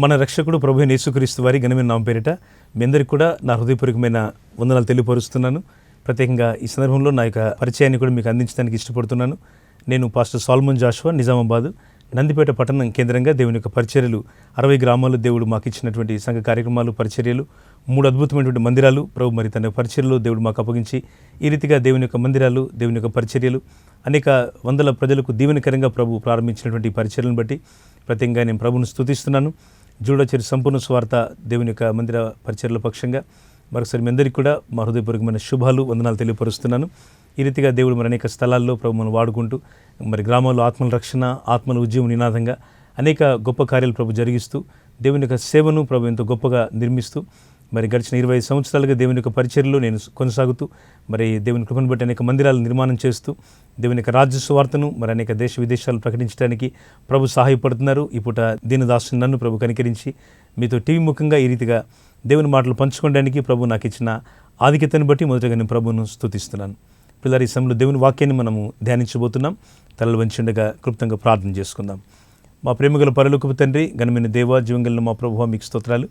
మన రక్షకుడు ప్రభు అయిన యేసుక్రీస్తు వారి ఘనమైన నామం పేరిట మీ అందరికీ కూడా నా హృదయపూర్వకమైన వందనాలు తెలియపరుస్తున్నాను. ప్రత్యేకంగా ఈ సందర్భంలో నా యొక్క పరిచయాన్ని కూడా మీకు అందించడానికి ఇష్టపడుతున్నాను. నేను పాస్టర్ సాల్మన్ జాషువా, నిజామాబాద్ నందిపేట పట్టణం కేంద్రంగా దేవుని యొక్క పరిచర్యలు 60 గ్రామాలు దేవుడు మాకు ఇచ్చినటువంటి సంఘ కార్యక్రమాలు, పరిచర్యలు, 3 అద్భుతమైనటువంటి మందిరాలు ప్రభు మరి తన పరిచర్యలు దేవుడు మాకు అప్పగించి ఈ రీతిగా దేవుని యొక్క మందిరాలు, దేవుని యొక్క పరిచర్యలు అనేక వందల ప్రజలకు దీవెనకరంగా ప్రభు ప్రారంభించినటువంటి పరిచర్యలను బట్టి ప్రత్యేకంగా నేను ప్రభువును స్తుతిస్తున్నాను. జూడచరి సంపూర్ణ స్వార్థ దేవుని యొక్క మందిర పరిచర్యల పక్షంగా మరొకసారి మీ అందరికీ కూడా మా హృదయపూర్వకమైన శుభాలు, వందనాలు తెలియపరుస్తున్నాను. ఈ రీతిగా దేవుడు మరి అనేక స్థలాల్లో ప్రభు మనం వాడుకుంటూ మరి గ్రామాల్లో ఆత్మల రక్షణ, ఆత్మల ఉద్యమ నినాదంగా అనేక గొప్ప కార్యాలు ప్రభు జరిగిస్తూ దేవుని యొక్క సేవను ప్రభు ఎంతో గొప్పగా నిర్మిస్తూ మరి గడిచిన 25 సంవత్సరాలుగా దేవుని యొక్క పరిచర్యలో నేను కొనసాగుతూ మరి దేవుని కృపను బట్టి అనేక మందిరాలు నిర్మాణం చేస్తూ దేవుని యొక్క రాజ్య సువార్తను మరి అనేక దేశ విదేశాలు ప్రకటించడానికి ప్రభు సహాయపడుతున్నారు. ఈ పూట దీనదాసుని నన్ను ప్రభు కనికరించి మీతో టీవీ ముఖంగా ఈ రీతిగా దేవుని మాటలు పంచుకోవడానికి ప్రభు నాకు ఇచ్చిన ఆధిక్యతను బట్టి మొదటగా నేను ప్రభువును స్తుతిస్తున్నాను. పిల్లలు, ఈ సమయంలో దేవుని వాక్యాన్ని మనము ధ్యానించబోతున్నాం. తలలు వంచుండగా క్లుప్తంగా ప్రార్థన చేసుకుందాం. మా ప్రేమగల పరలోకపు తండ్రి, ఘనమైన దేవ, జీవంగల మా ప్రభువా, మీకు స్తోత్రాలు.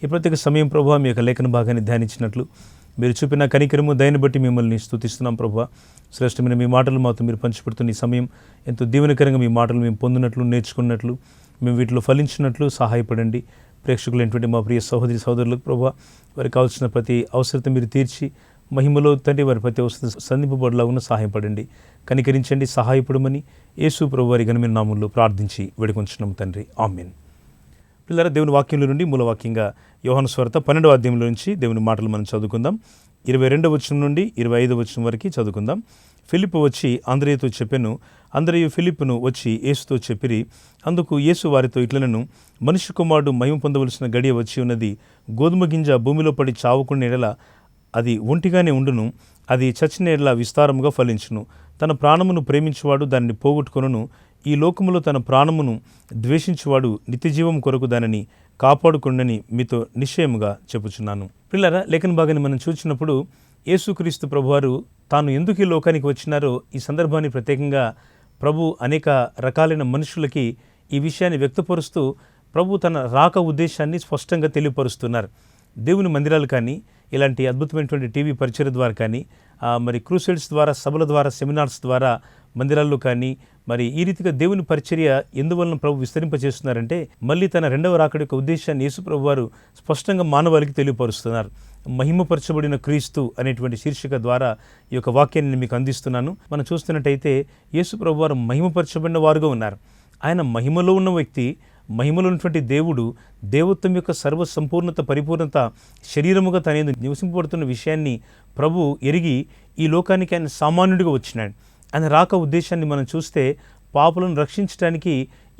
ఈ ప్రత్యేక సమయం ప్రభువా, మీ యొక్క లేఖన భాగాన్ని ధ్యానించినట్లు మీరు చూపిన కనికరము, దయని బట్టి మిమ్మల్ని స్తుతిస్తున్నాం ప్రభువా. శ్రేష్టమైన మీ మాటలు మాతో మీరు పంచిపెడుతున్న ఈ సమయం ఎంతో దీవెనకరంగా మీ మాటలు మేము పొందినట్లు, నేర్చుకున్నట్లు, మేము వీటిలో ఫలించినట్లు సహాయపడండి. ప్రేక్షకులైనటువంటి మా ప్రియ సహోదరి సహోదరులకు ప్రభువా, వారికి కావాల్సిన ప్రతి అవసరత మీరు తీర్చి మహిమలో తండ్రి వారి ప్రతి అవసరం సంధింపబడలాగున సహాయపడండి. కనికరించండి, సహాయపడమని యేసు ప్రభు వారి ఘనమైన నామములో ప్రార్థించి వేడుకొంచున్నాం తండ్రి, ఆమేన్. పిల్లల, దేవుని వాక్యంలో నుండి మూలవాక్యంగా యోహాను సువార్త 12వ అధ్యాయంలో నుంచి దేవుని మాటలు మనం చదువుకుందాం. 22వ వచనం నుండి 25వ వచనం వరకు చదువుకుందాం. ఫిలిప్పు వచ్చి అంద్రెయతో చెప్పెను. అంద్రెయు ఫిలిప్పును వచ్చి యేసుతో చెప్పిరి. అందుకు యేసు వారితో ఇట్లనెను, మనిషి కుమారుడు మహిమ పొందవలసిన గడియ వచ్చి ఉన్నది. గోధుమ గింజ భూమిలో పడి చావకుండా ఎడల అది ఒంటిగానే ఉండును, అది చచ్చిన ఎడల విస్తారముగా ఫలించును. తన ప్రాణమును ప్రేమించువాడు దానిని పోగొట్టుకొనును. ఈ లోకములో తన ప్రాణమును ద్వేషించువాడు నిత్యజీవం కొరకు దానిని కాపాడుకొండని మీతో నిశ్చయముగా చెప్పుచున్నాను. పిల్లరా, లేఖన భాగాన్ని మనం చూసినప్పుడు యేసుక్రీస్తు ప్రభువారు తాను ఎందుకు ఈ లోకానికి వచ్చినారో ఈ సందర్భాన్ని ప్రత్యేకంగా ప్రభు అనేక రకాలైన మనుషులకి ఈ విషయాన్ని వ్యక్తపరుస్తూ ప్రభు తన రాక ఉద్దేశాన్ని స్పష్టంగా తెలియపరుస్తున్నారు. దేవుని మందిరాలు కానీ, ఇలాంటి అద్భుతమైనటువంటి టీవీ పరిచయ ద్వారా కానీ, మరి క్రూసైడ్స్ ద్వారా, సభల ద్వారా, సెమినార్స్ ద్వారా మందిరాల్లో కానీ మరి ఈ రీతిగా దేవుని పరిచర్య ఎందువలన ప్రభు విస్తరింపజేస్తున్నారంటే మళ్ళీ తన రెండవ రాకడ యొక్క ఉద్దేశాన్ని యేసు ప్రభు వారు స్పష్టంగా మానవాళికి తెలియపరుస్తున్నారు. మహిమపరచబడిన క్రీస్తు అనేటువంటి శీర్షిక ద్వారా ఈ యొక్క వాక్యాన్ని మీకు అందిస్తున్నాను. మనం చూస్తున్నట్టయితే యేసు ప్రభు వారు మహిమపరచబడిన వారుగా ఉన్నారు. ఆయన మహిమలో ఉన్న వ్యక్తి, మహిమలో ఉన్నటువంటి దేవుడు, దేవత్వం యొక్క సర్వ సంపూర్ణత, పరిపూర్ణత శరీరముగా తన నివసింపబడుతున్న విషయాన్ని ప్రభు ఎరిగి ఈ లోకానికి ఆయన సామాన్యుడిగా వచ్చినాడు. ఆయన రాక ఉద్దేశాన్ని మనం చూస్తే పాపులను రక్షించడానికి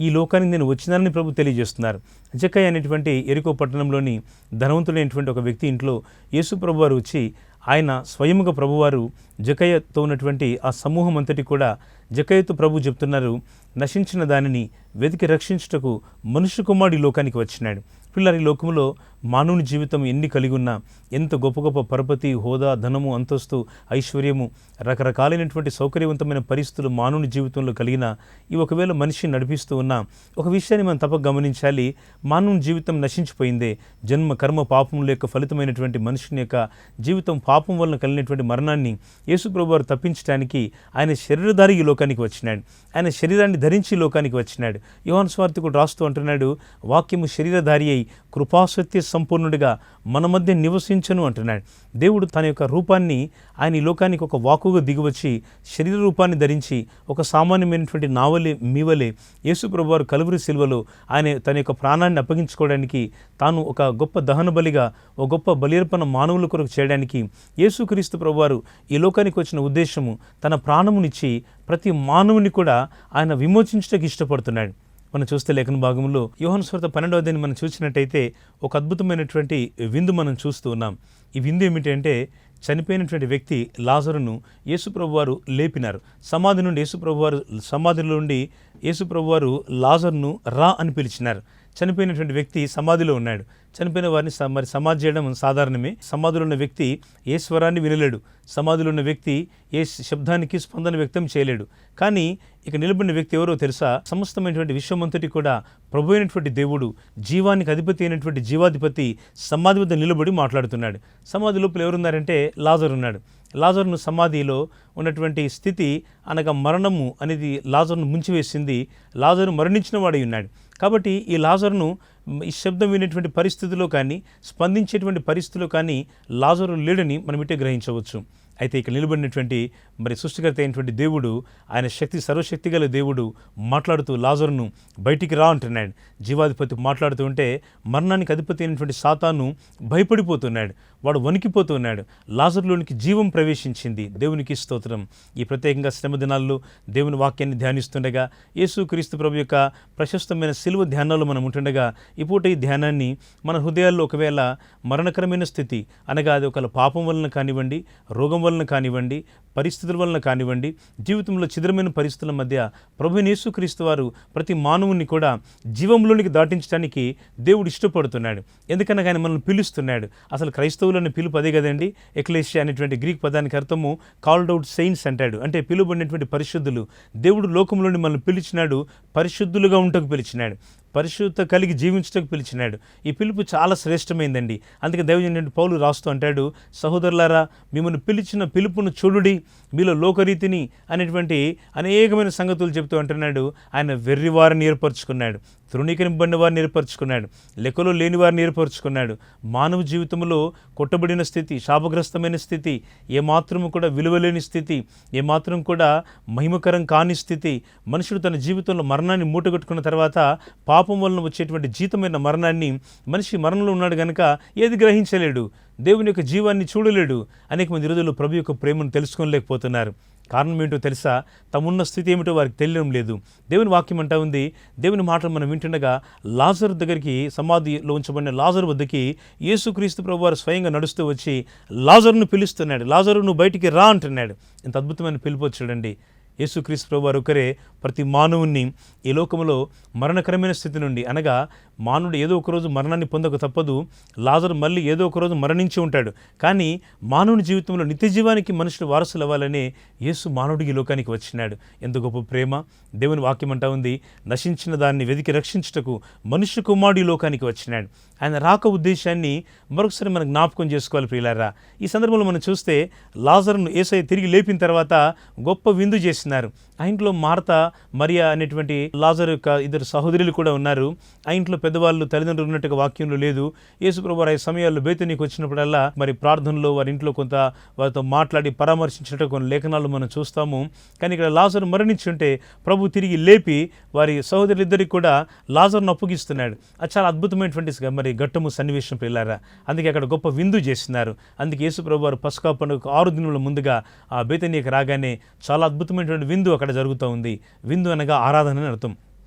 ఈ లోకానికి నేను వచ్చినానని ప్రభు తెలియజేస్తున్నారు. జక్కయ్య అనేటువంటి ఎరికో పట్టణంలోని ధనవంతుడైనటువంటి ఒక వ్యక్తి ఇంట్లో యేసు ప్రభు వారు వచ్చి ఆయన స్వయముగా ప్రభువారు జక్కయ్యతో ఉన్నటువంటి ఆ సమూహం అంతటి కూడా జక్కయ్యతో ప్రభు చెప్తున్నారు, నశించిన దానిని వెతికి రక్షించుటకు మనుష్య కుమారుడు ఈ లోకానికి వచ్చినాడు. పిల్లలు, ఈ లోకంలో మానవుని జీవితం ఎన్ని కలిగి ఉన్నా, ఎంత గొప్ప గొప్ప పరపతి, హోదా, ధనము, అంతస్తు, ఐశ్వర్యము, రకరకాలైనటువంటి సౌకర్యవంతమైన పరిస్థితులు మానవుని జీవితంలో కలిగిన ఈ ఒకవేళ మనిషిని నడిపిస్తూ ఉన్నా ఒక విషయాన్ని మనం తప్పక గమనించాలి. మానవుని జీవితం నశించిపోయిందే. జన్మ, కర్మ, పాపముల యొక్క ఫలితమైనటువంటి మనిషిని యొక్క జీవితం పాపం వలన కలిగినటువంటి మరణాన్ని యేసు ప్రభు వారు తప్పించడానికి ఆయన శరీరధారి ఈ లోకానికి వచ్చినాడు. ఆయన శరీరాన్ని ధరించి ఈ లోకానికి వచ్చినాడు. యోహాను సువార్తికుడు రాస్తూ అంటున్నాడు, వాక్యము శరీరధారి అయి కృపాసత్య సంపూర్ణుడిగా మన మధ్య నివసించను అంటున్నాడు. దేవుడు తన యొక్క రూపాన్ని ఆయన ఈ లోకానికి ఒక వాకుగా దిగివచ్చి శరీర రూపాన్ని ధరించి ఒక సామాన్యమైనటువంటి నావలే మీవలే యేసు ప్రభు వారు కలువరి శిలువలో ఆయన తన యొక్క ప్రాణాన్ని అప్పగించుకోవడానికి, తాను ఒక గొప్ప దహన బలిగా, ఒక గొప్ప బలిర్పణ మానవుల కొరకు చేయడానికి యేసుక్రీస్తు ప్రభు వారు ఈ లోకానికి వచ్చిన ఉద్దేశము తన ప్రాణమునిచ్చి ప్రతి మానవుని కూడా ఆయన విమోచించడానికి ఇష్టపడుతున్నాడు. మనం చూస్తే లేఖన భాగంలో యోహాను సువార్త 12వ అధ్యాయాన్ని మనం చూసినట్టయితే ఒక అద్భుతమైనటువంటి విందు మనం చూస్తూ ఉన్నాం. ఈ విందు ఏమిటంటే చనిపోయినటువంటి వ్యక్తి లాజరును యేసు ప్రభు వారు లేపినారు. సమాధిలో నుండి యేసు ప్రభు వారు లాజరును రా అని పిలిచినారు. చనిపోయినటువంటి వ్యక్తి సమాధిలో ఉన్నాడు. చనిపోయిన వారిని మరి సమాధి చేయడం సాధారణమే. సమాధిలో ఉన్న వ్యక్తి ఏ స్వరాన్ని వినలేడు. సమాధిలో ఉన్న వ్యక్తి ఏ శబ్దానికి స్పందన వ్యక్తం చేయలేడు. కానీ ఇక నిలబడిన వ్యక్తి ఎవరో తెలుసా? సమస్తమైనటువంటి విశ్వమంతటి కూడా ప్రభు అయినటువంటి దేవుడు, జీవానికి అధిపతి అయినటువంటి జీవాధిపతి సమాధి వద్ద నిలబడి మాట్లాడుతున్నాడు. సమాధి లోపల ఎవరున్నారంటే లాజరు ఉన్నాడు. లాజరును సమాధిలో ఉన్నటువంటి స్థితి అనగా మరణము అనేది లాజరును ముంచివేసింది. లాజరు మరణించిన వాడై ఉన్నాడు. కాబట్టి ఈ లాజరును ఈ శబ్దం వినేటువంటి పరిస్థితిలో కానీ, స్పందించేటువంటి పరిస్థితిలో కానీ లాజరు లేడని మనం ఇట్టే గ్రహించవచ్చు. అయితే ఇక్కడ నిలబడినటువంటి మరి సృష్టికర్త అయినటువంటి దేవుడు, ఆయన సర్వశక్తి గల దేవుడు మాట్లాడుతూ లాజరును బయటికి రా అంటున్నాడు. జీవాధిపతి మాట్లాడుతూ ఉంటే మరణానికి అధిపతి అయినటువంటి సాతాను భయపడిపోతున్నాడు. వాడు వణికిపోతున్నాడు. లాజరులోనికి జీవం ప్రవేశించింది. దేవునికి స్తోత్రం. ఈ ప్రత్యేకంగా శ్రమ దినాల్లో దేవుని వాక్యాన్ని ధ్యానిస్తుండగా, యేసుక్రీస్తు ప్రభు యొక్క ప్రశస్తమైన శిలువ ధ్యానాల్లో మనం ఉంటుండగా, ఈ పూట ఈ ధ్యానాన్ని మన హృదయాల్లో ఒకవేళ మరణకరమైన స్థితి అనగా అది ఒకవేళ పాపం వలన కానివ్వండి, రోగం వలన కానివ్వండి, పరిస్థితుల వలన కానివ్వండి, జీవితంలో చిద్రమైన పరిస్థితుల మధ్య ప్రభువైన యేసుక్రీస్తు వారు ప్రతి మానవుని కూడా జీవంలోనికి దాటించడానికి దేవుడు ఇష్టపడుతున్నాడు. ఎందుకనగా ఆయన మనల్ని పిలుస్తున్నాడు. అసలు క్రైస్తవులను పిలుపు అదే కదండి. ఎక్లేషియా అనేటువంటి గ్రీక్ పదానికి అర్థము కాల్డ్ అవుట్ సెయింట్స్ అంటాడు. అంటే పిలువబడినటువంటి పరిశుద్ధులు. దేవుడు లోకంలోని మనల్ని పిలిచినాడు, పరిశుద్ధులుగా ఉంటకు పిలిచినాడు, పరిశుద్ధత కలిగి జీవించటకు పిలిచినాడు. ఈ పిలుపు చాలా శ్రేష్టమైందండి. అందుకే దైవజనుడైన పౌలు రాస్తూ అంటాడు, సహోదరులారా మిమ్మల్ని పిలిచిన పిలుపును చూడుడి, మీలో లోకరీతిని అనేటువంటి అనేకమైన సంగతులు చెప్తూ అంటున్నాడు. ఆయన వెర్రివారిని ఏర్పరచుకున్నాడు, తృణీకరింపబడిన వారిని ఏర్పరచుకున్నాడు, లెక్కలో లేని వారిని ఏర్పరచుకున్నాడు. మానవ జీవితంలో కొట్టబడిన స్థితి, శాపగ్రస్తమైన స్థితి, ఏమాత్రం కూడా విలువలేని స్థితి, ఏమాత్రం కూడా మహిమకరం కాని స్థితి, మనుషుడు తన జీవితంలో మరణాన్ని మూటగట్టుకున్న తర్వాత పాపం వలన వచ్చేటువంటి జీతమైన మరణాన్ని, మనిషి మరణంలో ఉన్నాడు కనుక ఏది గ్రహించలేడు, దేవుని యొక్క జీవాన్ని చూడలేడు. అనేక మంది రోజుల్లో ప్రభు యొక్క ప్రేమను తెలుసుకోలేకపోతున్నారు. కారణం ఏంటో తెలుసా? తమున్న స్థితి ఏమిటో వారికి తెలియడం లేదు. దేవుని వాక్యం అంటా ఉంది, దేవుని మాటలు మనం వింటుండగా లాజరు దగ్గరికి, సమాధిలో ఉంచబడిన లాజరు వద్దకి యేసుక్రీస్తు ప్రభు వారు స్వయంగా నడుస్తూ వచ్చి లాజరును పిలుస్తున్నాడు. లాజరు నువ్వు బయటికి రా అంటున్నాడు. ఇంత అద్భుతమైన పిలుపు చూడండి. యేసుక్రీస్తు ప్రభు వారు ఒకరే ప్రతి మానవుణ్ణి ఈ లోకంలో మరణకరమైన స్థితి నుండి, అనగా మానవుడు ఏదో ఒకరోజు మరణాన్ని పొందక తప్పదు. లాజరు మళ్ళీ ఏదో ఒకరోజు మరణించి ఉంటాడు. కానీ మానవుని జీవితంలో నిత్య జీవానికి మనుషులు వారసులు అవ్వాలనే యేసు మానవుడికి ఈ లోకానికి వచ్చినాడు. ఎంత గొప్ప ప్రేమ! దేవుని వాక్యం అంటా ఉంది, నశించిన దాన్ని వెతికి రక్షించుటకు మనుష్య కుమారుడు ఈ లోకానికి వచ్చినాడు. ఆయన రాక ఉద్దేశాన్ని మరొకసారి మనం జ్ఞాపకం చేసుకోవాలి ప్రియులారా. ఈ సందర్భంలో మనం చూస్తే లాజరును యేసయ్య తిరిగి లేపిన తర్వాత గొప్ప విందు చేసినారు. ఆ ఇంట్లో మార్తా, మరియా అనేటువంటి లాజరు యొక్క ఇద్దరు సహోదరులు కూడా ఉన్నారు. ఆ ఇంట్లో పెద్దవాళ్ళు, తల్లిదండ్రులు ఉన్నట్టుగా వాక్యంలో లేదు. యేసు ప్రభువు ఆ సమయాల్లో బేతనీకి వచ్చినప్పుడల్లా మరి ప్రార్థనలో వారి ఇంట్లో కొంత వారితో మాట్లాడి పరామర్శించినట్టు కొన్ని లేఖనాలు మనం చూస్తాము. కానీ ఇక్కడ లాజరు మరణించి ఉంటే ప్రభు తిరిగి లేపి వారి సహోదరులిద్దరికి కూడా లాజరును అప్పగిస్తున్నాడు. అది చాలా అద్భుతమైనటువంటి మరి ఘట్టము సన్నివేశం పిల్లారా. అందుకే అక్కడ గొప్ప విందు చేస్తున్నారు. అందుకే యేసు ప్రభు వారు పస్కా పండుగ 6 దినముల ముందుగా ఆ బేతనీకి రాగానే చాలా అద్భుతమైనటువంటి విందు అక్కడ జరుగుతూ ఉంది. విందు అనగా ఆరాధన అని అర్థం.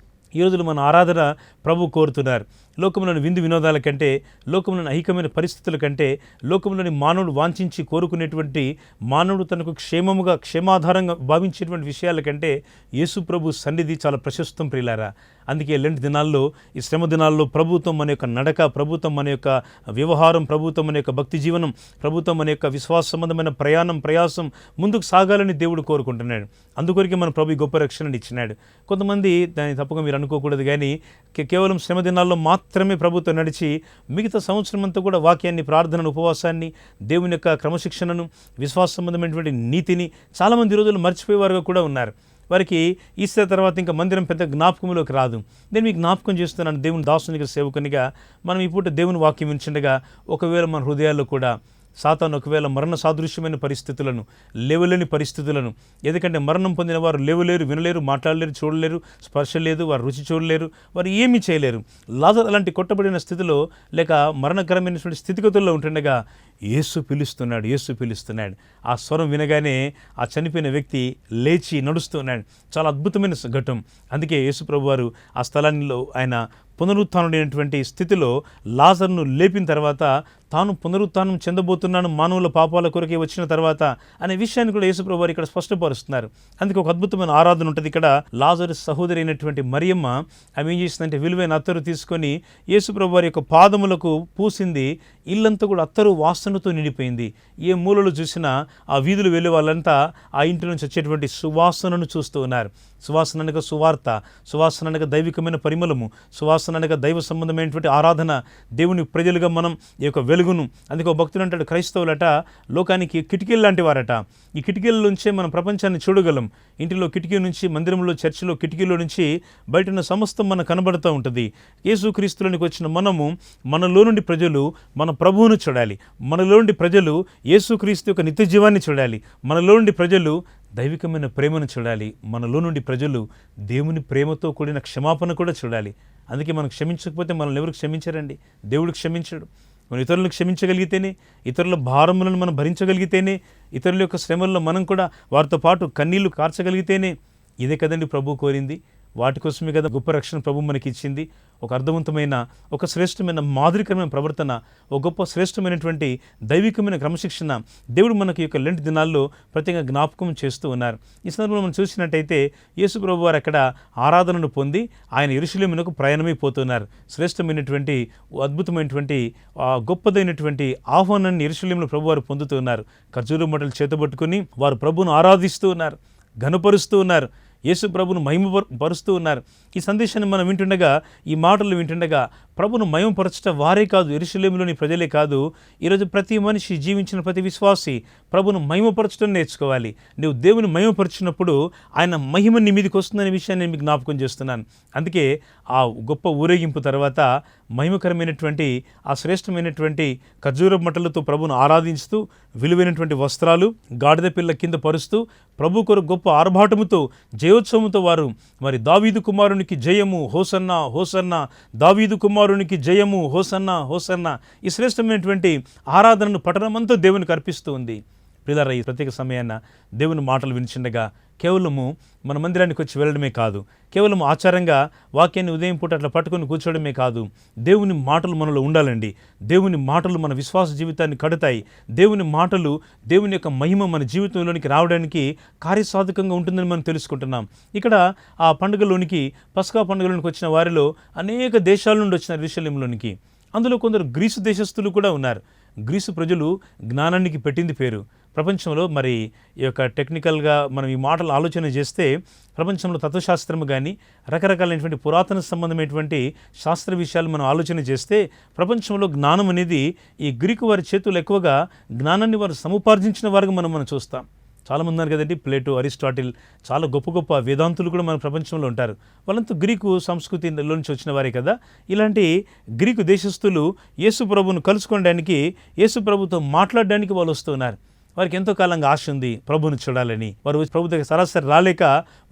ఈ రోజులు మన ఆరాధన ప్రభు కోరుతున్నారు. లోకంలోని విందు వినోదాల కంటే, లోకంలోని ఐహికమైన పరిస్థితుల కంటే, లోకంలోని మానవుడు వాంఛించి కోరుకునేటువంటి, మానవుడు తనకు క్షేమాధారంగా భావించేటువంటి విషయాల కంటే యేసు ప్రభు సన్నిధి చాలా ప్రశస్తం ప్రియులారా. అందుకే లెంట్ దినాల్లో, ఈ శ్రమ దినాల్లో ప్రభుత్వం మన యొక్క నడక, ప్రభుత్వం మన యొక్క వ్యవహారం, ప్రభుత్వం మన యొక్క భక్తి జీవనం, ప్రభుత్వం మన యొక్క విశ్వాస సంబంధమైన ప్రయాసం ముందుకు సాగాలని దేవుడు కోరుకుంటున్నాడు. అందుకొరికే మన ప్రభు గొప్ప రక్షణని ఇచ్చినాడు. కొంతమంది దాన్ని తప్పక మీరు అనుకోకూడదు, కానీ కేవలం శ్రమ దినాల్లో మాత్రమే ప్రభుత్వం నడిచి మిగతా సంవత్సరం అంతా కూడా వాక్యాన్ని, ప్రార్థనను, ఉపవాసాన్ని, దేవుని యొక్క క్రమశిక్షణను, విశ్వాస సంబంధమైనటువంటి నీతిని చాలామంది రోజులు మర్చిపోయేవారుగా కూడా ఉన్నారు. వారికి ఈస్టర్ తర్వాత ఇంకా మందిరం పెద్ద జ్ఞాపకంలోకి రాదు. నేను మీకు జ్ఞాపకం చేస్తున్నాను, దేవుని దాసునిగా, సేవకునిగా మనం ఈ పూట దేవుని వాక్యం వింటుండగా ఒకవేళ మన హృదయాల్లో కూడా సాతాను ఒకవేళ మరణ సాదృశ్యమైన పరిస్థితులను, లేవలేని పరిస్థితులను, ఎందుకంటే మరణం పొందిన వారు లేవలేరు, వినలేరు, మాట్లాడలేరు, చూడలేరు, స్పర్శ లేదు, వారు రుచి చూడలేరు, వారు ఏమీ చేయలేరు. లాజరు అలాంటి కొట్టబడిన స్థితిలో లేక మరణకరమైనటువంటి స్థితిగతుల్లో ఉంటుండగా యేసు పిలుస్తున్నాడు. ఆ స్వరం వినగానే ఆ చనిపోయిన వ్యక్తి లేచి నడుస్తున్నాడు. చాలా అద్భుతమైన ఘట్టం. అందుకే యేసు ప్రభు వారు ఆ స్థలాల్లో ఆయన పునరుత్థానుడైనటువంటి స్థితిలో లాజరును లేపిన తర్వాత తాను పునరుత్థానం చెందబోతున్నాను మానవుల పాపాల కొరకే వచ్చిన తర్వాత అనే విషయాన్ని కూడా యేసుప్రభు వారు ఇక్కడ స్పష్టపరుస్తున్నారు. అందుకే ఒక అద్భుతమైన ఆరాధన ఉంటుంది. ఇక్కడ లాజరు సహోదరి అయినటువంటి మరియమ్మ ఆమె ఏం చేసిందంటే విలువైన అత్తరు తీసుకొని యేసుప్రభు వారి యొక్క పాదములకు పూసింది. ఇల్లంతా కూడా అత్తరు వాసనతో నిండిపోయింది. ఏ మూలలో చూసినా ఆ వీధులు వెళ్ళే వాళ్ళంతా ఆ ఇంటి నుంచి వచ్చేటువంటి సువాసనను చూస్తూ ఉన్నారు. సువాసన అనగా సువార్త, సువాసన అనగా దైవికమైన పరిమళము, సువాసన అనగా దైవ సంబంధమైనటువంటి ఆరాధన, దేవుని ప్రజలుగా మనం ఈ యొక్క వెలుగును. అందుకే భక్తులు అంటాడు, క్రైస్తవులట లోకానికి కిటికీలు లాంటి వారట. ఈ కిటికీల నుంచే మనం ప్రపంచాన్ని చూడగలం. ఇంటిలో కిటికీ నుంచి, మందిరంలో, చర్చిలో కిటికీలో నుంచి బయట ఉన్న సమస్తం మనకు కనబడుతూ ఉంటుంది. యేసుక్రీస్తులోనికి వచ్చిన మనము మనలో నుండి ప్రజలు మన ప్రభువును చూడాలి. మనలో నుండి ప్రజలు యేసుక్రీస్తు యొక్క నిత్య జీవాన్ని చూడాలి. మనలో నుండి ప్రజలు దైవికమైన ప్రేమను చూడాలి. మనలో నుండి ప్రజలు దేవుని ప్రేమతో కూడిన క్షమాపణ కూడా చూడాలి. అందుకే మనం క్షమించకపోతే మనల్ని ఎవరు క్షమించరండి. దేవుడు క్షమించడు. మనం ఇతరులను క్షమించగలిగితేనే, ఇతరుల భారములను మనం భరించగలిగితేనే, ఇతరుల యొక్క శ్రమల్లో మనం కూడా వారితో పాటు కన్నీళ్లు కార్చగలిగితేనే. ఇదే కదండి ప్రభు కోరింది. వాటి కోసమే కదా గొప్ప రక్షణ ప్రభు మనకి ఇచ్చింది. ఒక అర్థవంతమైన, ఒక శ్రేష్టమైన మాదిరికరమైన ప్రవర్తన, ఒక గొప్ప శ్రేష్టమైనటువంటి దైవికమైన క్రమశిక్షణ దేవుడు మనకి యొక్క లెంట్ దినాల్లో ప్రత్యేకంగా జ్ఞాపకం చేస్తూ ఉన్నారు. ఈ సందర్భంలో మనం చూసినట్టయితే యేసు ప్రభు వారు అక్కడ ఆరాధనను పొంది ఆయన యెరూషలేమునకు ప్రయాణమైపోతున్నారు. శ్రేష్టమైనటువంటి, అద్భుతమైనటువంటి, గొప్పదైనటువంటి ఆహ్వానాన్ని యెరూషలేములో ప్రభు వారు పొందుతున్నారు. ఖర్జూర మట్టలు చేతబట్టుకుని వారు ప్రభువును ఆరాధిస్తూ ఉన్నారు, ఘనపరుస్తూ ఉన్నారు, యేసు ప్రభును మహిమపరుస్తూ ఉన్నారు. ఈ సందేశాన్ని మనం వింటుండగా, ఈ మాటలు వింటుండగా ప్రభును మహిమపరచట వారే కాదు, యెరూషలేములోని ప్రజలే కాదు, ఈరోజు ప్రతి మనిషి, జీవించిన ప్రతి విశ్వాసి ప్రభును మహిమపరచడం నేర్చుకోవాలి. నువ్వు దేవుని మహిమపరిచినప్పుడు ఆయన మహిమ నీ మీదకి వస్తుందనే విషయాన్ని నేను మీకు జ్ఞాపకం చేస్తున్నాను. అందుకే ఆ గొప్ప ఊరేగింపు తర్వాత మహిమకరమైనటువంటి, ఆ శ్రేష్టమైనటువంటి ఖర్జూర మట్టలతో ప్రభును ఆరాధించుతూ, విలువైనటువంటి వస్త్రాలు గాడిద పిల్ల కింద పరుస్తూ, ప్రభు కొరకు గొప్ప ఆర్భాటముతో, జయోత్సవంతో వారు మరి దావీదు కుమారునికి జయము హోసన్నా హోసన్నా, దావీదు కుమారునికి జయము హోసన్నా హోసన్నా, ఈ శ్రేష్టమైనటువంటి ఆరాధనను పట్టణమంతా దేవునికి అర్పిస్తూ ఉంది. ప్రియులారా, ఈ ప్రత్యేక సమయాన దేవుని మాటలు వినిచుండగా కేవలము మన మందిరానికి వచ్చి వెళ్ళడమే కాదు, కేవలం ఆచారంగా వాక్యాన్ని ఉదయం పూట అట్లా పట్టుకొని కూర్చోవడమే కాదు, దేవుని మాటలు మనలో ఉండాలండి. దేవుని మాటలు మన విశ్వాస జీవితాన్ని కడతాయి. దేవుని మాటలు, దేవుని యొక్క మహిమ మన జీవితంలోనికి రావడానికి కార్యసాధకంగా ఉంటుందని మనం తెలుసుకుంటున్నాం. ఇక్కడ ఆ పండుగలోనికి, పస్కా పండుగలోనికి వచ్చిన వారిలో అనేక దేశాల నుండి వచ్చిన యెరూషలేములోనికి. అందులో కొందరు గ్రీసు దేశస్థులు కూడా ఉన్నారు. గ్రీసు ప్రజలు జ్ఞానానికి పెట్టింది పేరు. ప్రపంచంలో మరి ఈ యొక్క టెక్నికల్గా మనం ఈ మాటలు ఆలోచన చేస్తే, ప్రపంచంలో తత్వశాస్త్రము కానీ రకరకాలైనటువంటి పురాతన సంబంధమైనటువంటి శాస్త్ర విషయాలు మనం ఆలోచన చేస్తే, ప్రపంచంలో జ్ఞానం అనేది ఈ గ్రీకు వారి చేతులు ఎక్కువగా జ్ఞానాన్ని వారు సముపార్జించిన వారుగా మనం చూస్తాం. చాలామంది ఉన్నారు కదండి, ప్లేటో, అరిస్టాటిల్, చాలా గొప్ప గొప్ప వేదాంతులు కూడా మన ప్రపంచంలో ఉంటారు. వాళ్ళంతా గ్రీకు సంస్కృతిలో నుంచి వచ్చిన వారే కదా. ఇలాంటి గ్రీకు దేశస్థులు యేసు ప్రభువును కలుసుకోవడానికి, యేసు ప్రభుతో మాట్లాడడానికి వాళ్ళు వస్తున్నారు. వారికి ఎంతో కాలంగా ఆశ ఉంది ప్రభువును చూడాలని. వారు ప్రభు దగ్గర సరాసరి రాలేక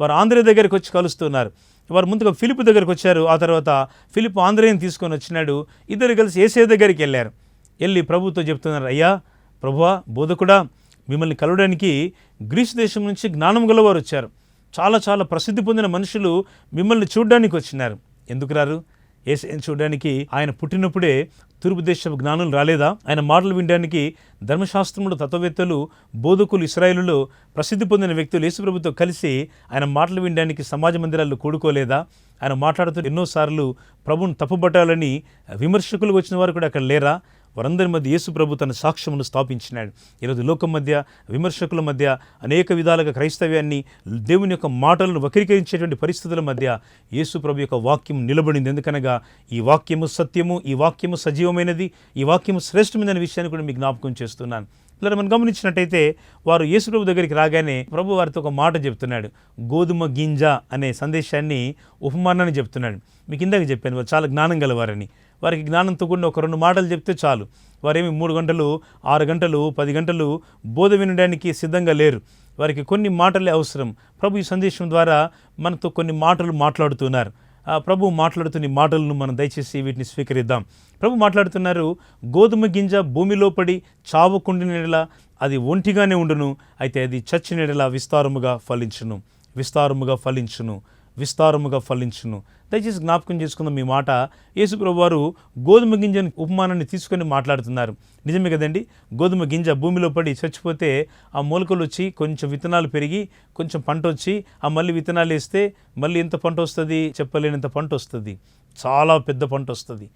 వారు ఆంధ్రే దగ్గరికి వచ్చి కలుస్తున్నారు. వారు ముందుగా ఫిలిప్ దగ్గరికి వచ్చారు. ఆ తర్వాత ఫిలిప్ ఆంధ్రేని తీసుకొని వచ్చినాడు. ఇద్దరు కలిసి యేసయ్య దగ్గరికి వెళ్ళారు. వెళ్ళి ప్రభుతో చెప్తున్నారు, అయ్యా ప్రభువా, బోధకుడా, మిమ్మల్ని కలవడానికి గ్రీసు దేశం నుంచి జ్ఞానం గలవారు వచ్చారు. చాలా చాలా ప్రసిద్ధి పొందిన మనుషులు మిమ్మల్ని చూడడానికి వచ్చినారు. ఎందుకు రారు? యేసయ్యను చూడడానికి ఆయన పుట్టినప్పుడే తూర్పు దేశపు జ్ఞానులు రాలేదా? ఆయన మాటలు వినడానికి ధర్మశాస్త్రములు, తత్వవేత్తలు, బోధకులు, ఇశ్రాయేలులో ప్రసిద్ధి పొందిన వ్యక్తులు యేసుప్రభుతో కలిసి ఆయన మాటలు వినడానికి సమాజ మందిరాల్లో కూడుకోలేదా? ఆయన మాట్లాడుతూ ఎన్నోసార్లు ప్రభువును తప్పుపట్టాలని విమర్శకులు వచ్చిన వారు కూడా అక్కడ లేరా? వారందరి మధ్య యేసు ప్రభు తన సాక్ష్యమును స్థాపించినాడు. ఈరోజు లోకం మధ్య, విమర్శకుల మధ్య, అనేక విధాలుగా క్రైస్తవ్యాన్ని, దేవుని యొక్క మాటలను వక్రీకరించేటువంటి పరిస్థితుల మధ్య యేసు ప్రభు యొక్క వాక్యం నిలబడింది. ఎందుకనగా ఈ వాక్యము సత్యము, ఈ వాక్యము సజీవమైనది, ఈ వాక్యము శ్రేష్టమైనది విషయాన్ని కూడా మీకు జ్ఞాపకం చేస్తున్నాను. ఇలా మనం గమనించినట్టయితే వారు యేసు ప్రభు దగ్గరికి రాగానే ప్రభు వారితో ఒక మాట చెప్తున్నాడు. గోధుమ గింజ అనే సందేశాన్ని, ఉపమానాన్ని చెప్తున్నాడు. మీకు ఇందాక చెప్పాను, వారు చాలా జ్ఞానం గలవారని. వారికి జ్ఞానంతో కూడిన ఒక 2 మాటలు చెప్తే చాలు. వారేమి 3 గంటలు, 6 గంటలు, 10 గంటలు బోధ వినడానికి సిద్ధంగా లేరు. వారికి కొన్ని మాటలే అవసరం. ప్రభు ఈ సందేశం ద్వారా మనతో కొన్ని మాటలు మాట్లాడుతున్నారు. ప్రభు మాట్లాడుతున్న మాటలను మనం దయచేసి వీటిని స్వీకరిద్దాం. ప్రభు మాట్లాడుతున్నారు, గోధుమ గింజ భూమిలో పడి చావకుండిన యెడల అది ఒంటిగానే ఉండును, అయితే అది చచ్చిన యెడల విస్తారముగా ఫలించును, విస్తారముగా ఫలించును. విస్తారముగా ఫలించును. దయచేసి జ్ఞాపకం చేసుకుందాం మీ మాట. యేసుప్రభు వారు గోధుమ గింజని ఉపమానాన్ని తీసుకొని మాట్లాడుతున్నారు. నిజమే కదండి. గోధుమ గింజ భూమిలో పడి చచ్చిపోతే ఆ మొలకలు వచ్చి కొంచెం విత్తనాలు పెరిగి కొంచెం పంట వచ్చి ఆ మళ్ళీ విత్తనాలు వేస్తే మళ్ళీ ఎంత పంట వస్తుంది? చెప్పలేనంత పంట వస్తుంది. చాలా పెద్ద పంట వస్తుంది.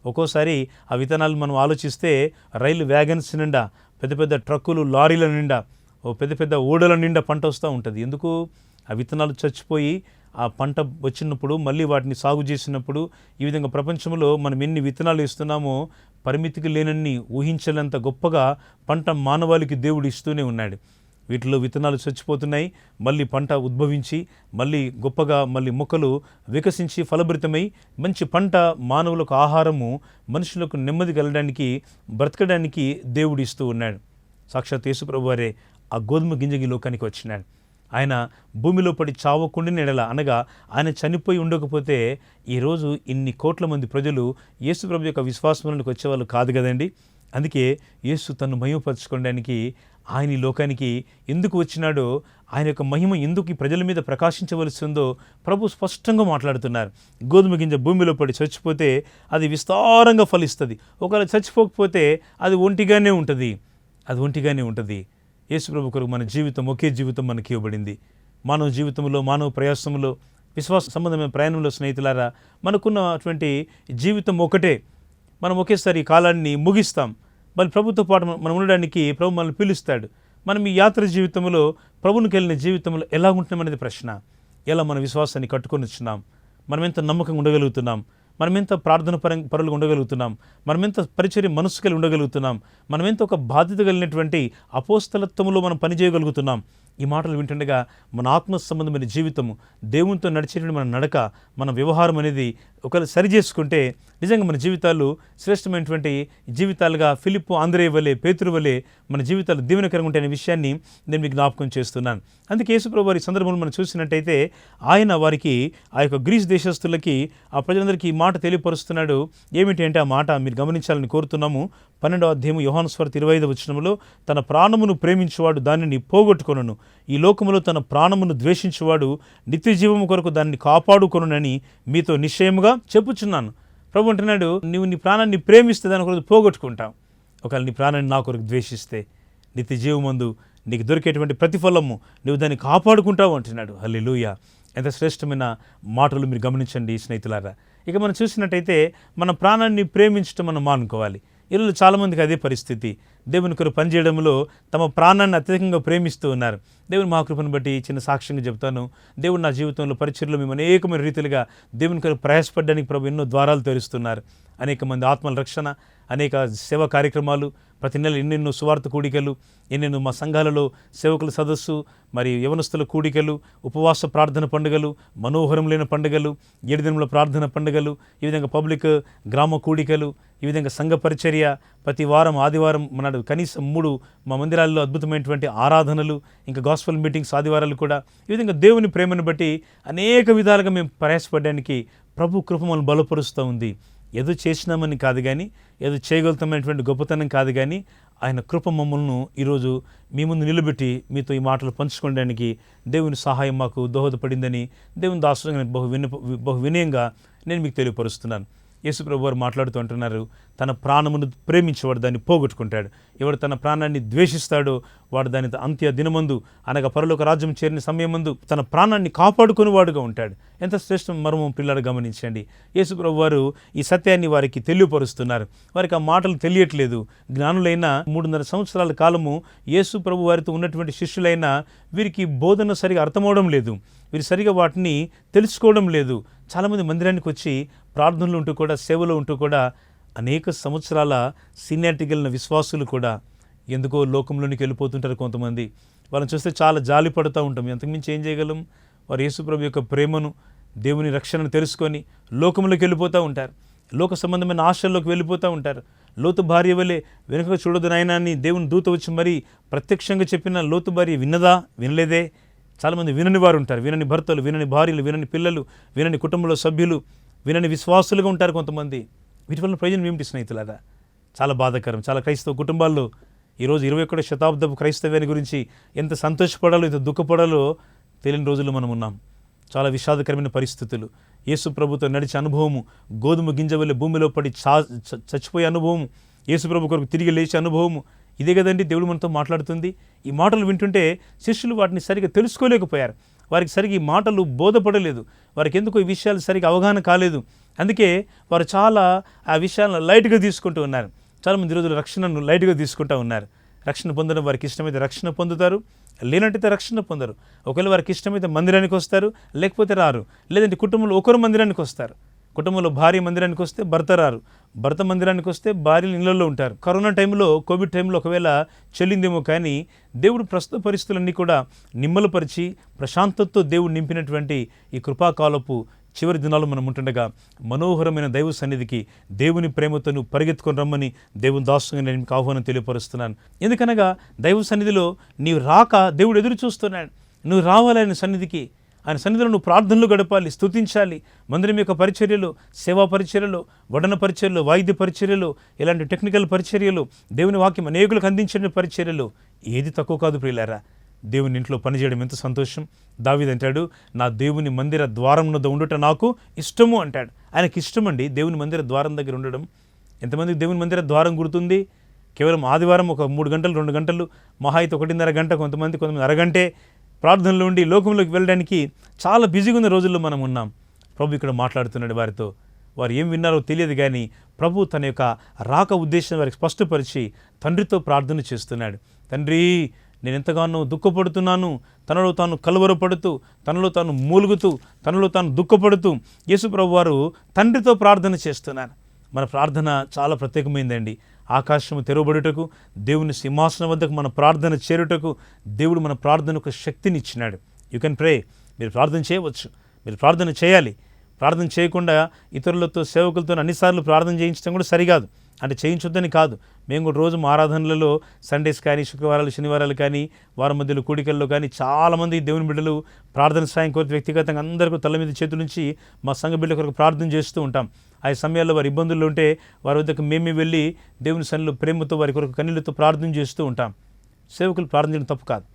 ఒక్కోసారి ఆ విత్తనాలు మనం ఆలోచిస్తే రైలు వ్యాగన్స్ నిండా, పెద్ద పెద్ద ట్రక్కులు, లారీల నిండా, పెద్ద పెద్ద ఓడల నిండా పంట వస్తూ ఉంటుంది. ఎందుకు? ఆ విత్తనాలు చచ్చిపోయి ఆ పంట వచ్చినప్పుడు మళ్ళీ వాటిని సాగు చేసినప్పుడు ఈ విధంగా ప్రపంచంలో మనం ఎన్ని విత్తనాలు ఇస్తున్నామో పరిమితికి లేనన్ని ఊహించలేంత గొప్పగా పంట మానవాళికి దేవుడు ఇస్తూనే ఉన్నాడు. వీటిలో విత్తనాలు చచ్చిపోతున్నాయి, మళ్ళీ పంట ఉద్భవించి మళ్ళీ గొప్పగా మళ్ళీ మొక్కలు వికసించి ఫలభరితమై మంచి పంట మానవులకు ఆహారము, మనుషులకు నెమ్మది కలగడానికి, బ్రతకడానికి దేవుడు ఇస్తూ ఉన్నాడు. సాక్షాత్ యేసుప్రభు వారే ఆ గోధుమ గింజకి లోకానికి వచ్చినాడు. ఆయన భూమిలో పడి చావకుండిన ఎడల, అనగా ఆయన చనిపోయి ఉండకపోతే ఈరోజు ఇన్ని కోట్ల మంది ప్రజలు యేసుప్రభు యొక్క విశ్వాసంలోకి వచ్చేవాళ్ళు కాదు కదండి. అందుకే యేసు తను మహిమపరచుకోవడానికి ఆయన ఈ లోకానికి ఎందుకు వచ్చినాడో, ఆయన యొక్క మహిమ ఎందుకు ఈ ప్రజల మీద ప్రకాశించవలసి ఉందో ప్రభు స్పష్టంగా మాట్లాడుతున్నారు. గోధుమ గింజ భూమిలో పడి చచ్చిపోతే అది విస్తారంగా ఫలిస్తుంది. ఒకవేళ చచ్చిపోకపోతే అది ఒంటిగానే ఉంటుంది. యేసుప్రభు కొరకు మన జీవితం, ఒకే జీవితం మనకి ఇవ్వబడింది. మానవ జీవితంలో, మానవ ప్రయాసంలో, విశ్వాస సంబంధమైన ప్రయాణంలో స్నేహితులారా, మనకున్నటువంటి జీవితం ఒకటే. మనం ఒకేసారి ఈ కాలాన్ని ముగిస్తాం. మరి ప్రభుతో పాటు మనం ఉండడానికి ప్రభు మనల్ని పిలుస్తాడు. మనం ఈ యాత్ర జీవితంలో, ప్రభునికి వెళ్ళిన జీవితంలో ఎలా ఉంటున్నామనేది ప్రశ్న. ఎలా మన విశ్వాసాన్ని కట్టుకొని వచ్చినాం? మనం ఎంత నమ్మకంగా ఉండగలుగుతున్నాం? మనం ఎంత ప్రార్థన పరులుగా ఉండగలుగుతున్నాం? మనం ఎంత పరిచర్య మనసు కలిగి ఉండగలుగుతున్నాం? మనం ఎంత ఒక బాధ్యత కలిగినటువంటి అపోస్తలత్వంలో మనం పనిచేయగలుగుతున్నాం? ఈ మాటలు వింటుండగా మన ఆత్మ సంబంధమైన జీవితము, దేవునితో నడిచేటువంటి మన నడక, మన వ్యవహారం అనేది ఒకవేళ సరి చేసుకుంటే నిజంగా మన జీవితాలు శ్రేష్టమైనటువంటి జీవితాలుగా ఫిలిప్పు, ఆంద్రేయ వలె, పేతురు వలె మన జీవితాలు దీవెనకరంగా ఉంటాయనే విషయాన్ని నేను మీకు జ్ఞాపకం చేస్తున్నాను. అందుకే యేసుప్రభు వారి సందర్భంలో మనం చూసినట్టయితే ఆయన వారికి, ఆ యొక్క గ్రీస్ దేశస్తులకి, ఆ ప్రజలందరికీ ఈ మాట తెలియపరుస్తున్నాడు. ఏమిటి అంటే ఆ మాట మీరు గమనించాలని కోరుతున్నాము. 12వ అధ్యాయం యోహాను సువార్త 25వ వచనంలో, తన ప్రాణమును ప్రేమించువాడు దానిని పోగొట్టుకొనును, ఈ లోకములో తన ప్రాణమును ద్వేషించువాడు నిత్య జీవము కొరకు దాన్ని కాపాడుకొనునని మీతో నిశ్చయముగా చెప్పుచున్నాను. ప్రభు అంటున్నాడు, నువ్వు నీ ప్రాణాన్ని ప్రేమిస్తే దాని కొరకు పోగొట్టుకుంటావు. ఒకవేళ నీ ప్రాణాన్ని నా కొరకు ద్వేషిస్తే నిత్య జీవమందు నీకు దొరికేటువంటి ప్రతిఫలము నువ్వు దాన్ని కాపాడుకుంటావు అంటున్నాడు. హల్లెలూయా! ఎంత శ్రేష్టమైన మాటలు మీరు గమనించండి స్నేహితులారా. ఇక మనం చూసినట్టయితే మన ప్రాణాన్ని ప్రేమించడం మనం మానుకోవాలి. ఈరోజు చాలామందికి అదే పరిస్థితి. దేవుని కొరకు పనిచేయడంలో తమ ప్రాణాన్ని అత్యధికంగా ప్రేమిస్తూ ఉన్నారు. దేవుని మహాకృపను బట్టి చిన్న సాక్ష్యంగా చెప్తాను. దేవుడు నా జీవితంలో పరిచర్యలో మేము అనేకమైన రీతిలుగా దేవుని కొరకు ప్రయాసపడడానికి ప్రభు ఎన్నో ద్వారాలు తెరుస్తున్నారు. అనేక మంది ఆత్మల రక్షణ, అనేక సేవా కార్యక్రమాలు, ప్రతి నెల ఎన్నెన్నో సువార్త కూడికలు, ఎన్నెన్నో మా సంఘాలలో సేవకుల సదస్సు, మరి యవనస్తుల కూడికలు, ఉపవాస ప్రార్థన పండుగలు, మనోహరం లేని పండుగలు, 7 దినముల ప్రార్థన పండుగలు, ఈ విధంగా పబ్లిక్ గ్రామ కూడికలు, ఈ విధంగా సంఘ పరిచర్య, ప్రతి వారం ఆదివారం మనాడు కనీసం 3 మా మందిరాల్లో అద్భుతమైనటువంటి ఆరాధనలు, ఇంకా గాస్పెల్ మీటింగ్స్ ఆదివారాలు కూడా. ఈ విధంగా దేవుని ప్రేమను బట్టి అనేక విధాలుగా మేము ప్రయాసపడడానికి ప్రభు కృప మనల్ని బలపరుస్తూ ఉంది. ఏదో చేసినామని కాదు కానీ, ఏదో చేయగలుగుతామనేటువంటి గొప్పతనం కాదు కానీ, ఆయన కృప మమ్మల్ని ఈరోజు మీ ముందు నిలబెట్టి మీతో ఈ మాటలు పంచుకోవడానికి దేవుని సహాయం మాకు దోహదపడిందని దేవుని దాసుగా బహు వినయంగా నేను మీకు తెలియపరుస్తున్నాను. యేసుప్రభు వారు మాట్లాడుతూ అంటున్నారు, తన ప్రాణమును ప్రేమించేవాడు దాన్ని పోగొట్టుకుంటాడు. ఎవడు తన ప్రాణాన్ని ద్వేషిస్తాడో వాడు దాని అంత్య దినమందు, అనగా పరలోక రాజ్యం చేరిన సమయమందు తన ప్రాణాన్ని కాపాడుకునేవాడుగా ఉంటాడు. ఎంత శ్రేష్టం మర్మం పిల్లలు గమనించండి. యేసుప్రభు వారు ఈ సత్యాన్ని వారికి తెలియపరుస్తున్నారు. వారికి ఆ మాటలు తెలియట్లేదు. జ్ఞానులైన 3.5 సంవత్సరాల కాలము యేసుప్రభు వారితో ఉన్నటువంటి శిష్యులైన వీరికి బోధన సరిగా అర్థమవడం లేదు. వీరు సరిగా వాటిని తెలుసుకోవడం లేదు. చాలామంది మందిరానికి వచ్చి ప్రార్థనలు ఉంటూ కూడా, సేవలో ఉంటూ కూడా అనేక సంవత్సరాల సీనియారిటీ కలిగిన విశ్వాసులు కూడా ఎందుకో లోకంలోనికి వెళ్ళిపోతుంటారు కొంతమంది. వాళ్ళని చూస్తే చాలా జాలి పడుతూ ఉంటాం. అంతకుమించి ఏం చేయగలం? వారు యేసుప్రభు యొక్క ప్రేమను, దేవుని రక్షణను తెలుసుకొని లోకంలోకి వెళ్ళిపోతూ ఉంటారు. లోక సంబంధమైన ఆశల్లోకి వెళ్ళిపోతూ ఉంటారు. లోతు భార్య వలె వెనుక చూడదు నాయనా అని దేవుని దూత వచ్చి మరీ ప్రత్యక్షంగా చెప్పిన లోతు భార్య విన్నదా? వినలేదే. చాలామంది వినని వారు ఉంటారు. వినని భర్తలు, వినని భార్యలు, వినని పిల్లలు, వినని కుటుంబంలో సభ్యులు, వినని విశ్వాసులుగా ఉంటారు కొంతమంది. వీటి వల్ల ప్రయోజనం ఏమిటి స్నేహితులారా? చాలా బాధాకరం. చాలా క్రైస్తవ కుటుంబాల్లో ఈరోజు 21వ శతాబ్దపు క్రైస్తవ్యాన్ని గురించి ఎంత సంతోషపడాలో, ఎంత దుఃఖపడాలో తెలియని రోజుల్లో మనం ఉన్నాం. చాలా విషాదకరమైన పరిస్థితులు. యేసు ప్రభుతో నడిచే అనుభవము, గోధుమ గింజ వల్ల భూమిలో పడి చచ్చిపోయే అనుభవము, యేసు ప్రభు కొరకు తిరిగి లేచే అనుభవము, ఇదే కదండి దేవుడు మనతో మాట్లాడుతుంది. ఈ మాటలు వింటుంటే శిష్యులు వాటిని సరిగా తెలుసుకోలేకపోయారు. వారికి సరిగా ఈ మాటలు బోధపడలేదు. వారికి ఎందుకో ఈ విషయాలు సరిగా అవగాహన కాలేదు. అందుకే వారు చాలా ఆ విషయాలను లైట్గా తీసుకుంటూ ఉన్నారు. చాలామంది రోజులు రక్షణను లైట్గా తీసుకుంటూ ఉన్నారు. రక్షణ పొందడం వారికి ఇష్టమైతే రక్షణ పొందుతారు, లేనట్టయితే రక్షణ పొందరు. ఒకవేళ వారికి ఇష్టమైతే మందిరానికి వస్తారు, లేకపోతే రారు. లేదంటే కుటుంబంలో ఒకరు మందిరానికి వస్తారు. కుటుంబంలో భార్య మందిరానికి వస్తే భర్త రారు, భర్త మందిరానికి వస్తే భార్యలు ఇళ్లలో ఉంటారు. కరోనా టైంలో, కోవిడ్ టైంలో ఒకవేళ చెల్లిందేమో కానీ దేవుడు ప్రస్తుత పరిస్థితులన్నీ కూడా నిమ్మలపరిచి ప్రశాంతతతో దేవుడు నింపినటువంటి ఈ కృపాకాలపు చివరి దినాలు మనం ఉంటుండగా మనోహరమైన దైవ సన్నిధికి దేవుని ప్రేమతో నువ్వు పరిగెత్తుకొని రమ్మని దేవుని దాసుగా నేను మీకు ఆహ్వానం తెలియపరుస్తున్నాను. ఎందుకనగా దైవ సన్నిధిలో నీవు రాక దేవుడు ఎదురు చూస్తున్నాడు. నువ్వు రావాలి ఆయన సన్నిధికి. ఆయన సన్నిధిలో నువ్వు ప్రార్థనలు గడపాలి, స్తుతించాలి. మందిరం యొక్క పరిచర్యలు, సేవా పరిచర్యలు, వడన పరిచర్యలు, వాయిద్య పరిచర్యలు, ఇలాంటి టెక్నికల్ పరిచర్యలు, దేవుని వాక్యం అనేకులకు అందించిన పరిచర్యలు ఏది తక్కువ కాదు ప్రియులారా. దేవుని ఇంట్లో పనిచేయడం ఎంత సంతోషం. దావీదు అంటాడు, నా దేవుని మందిర ద్వారం వద్ద ఉండుట నాకు ఇష్టము అంటాడు. ఆయనకి ఇష్టం అండి దేవుని మందిర ద్వారం దగ్గర ఉండడం. ఎంతమందికి దేవుని మందిర ద్వారం గుర్తుంది? కేవలం ఆదివారం ఒక 3 గంటలు 2 గంటలు, మహా అయితే 1.5 గంట, కొంతమంది అరగంటే ప్రార్థనలో ఉండి లోకంలోకి వెళ్ళడానికి చాలా బిజీగా ఉన్న రోజుల్లో మనం ఉన్నాం. ప్రభు ఇక్కడ మాట్లాడుతున్నాడు వారితో. వారు ఏం విన్నారో తెలియదు కానీ ప్రభు తన యొక్క రాక ఉద్దేశం వారికి స్పష్టపరిచి తండ్రితో ప్రార్థన చేస్తున్నాడు. తండ్రి, నేను ఎంతగానో దుఃఖపడుతున్నాను. తనలో తాను కలవరపడుతూ, తనలో తాను మూలుగుతూ, తనలో తాను దుఃఖపడుతూ యేసు ప్రభు వారు తండ్రితో ప్రార్థన చేస్తున్నారు. మన ప్రార్థన చాలా ప్రత్యేకమైందండి. ఆకాశము తెరవబడుటకు, దేవుని సింహాసనం వద్దకు మన ప్రార్థన చేరుటకు దేవుడు మన ప్రార్థనకు శక్తిని ఇచ్చినాడు. యూ కెన్ ప్రే. మీరు ప్రార్థన చేయవచ్చు, మీరు ప్రార్థన చేయాలి. ప్రార్థన చేయకుండా ఇతరులతో, సేవకులతో అన్నిసార్లు ప్రార్థన చేయించడం కూడా సరికాదు. అంటే చేయించొద్దని కాదు. మేము కూడా రోజు ఆరాధనలలో సండేస్ కానీ, శుక్రవారాలు, శనివారాలు కానీ, వారం మధ్యలో కూడికల్లో కానీ చాలామంది దేవుని బిడ్డలు ప్రార్థన సాయం కోరి వ్యక్తిగతంగా అందరికీ తల మీద చేతుల నుంచి మా సంఘ బిడ్డల కొరకు ప్రార్థన చేస్తూ ఉంటాం. ఆ సమయాల్లో వారి ఇబ్బందుల్లో ఉంటే వారి వద్దకు మేమే వెళ్ళి దేవుని సన్నిధిలో ప్రేమతో వారి కొరకు కన్నీళ్లతో ప్రార్థన చేస్తూ ఉంటాం. సేవకులు ప్రార్థన చేయడం తప్పు కాదు.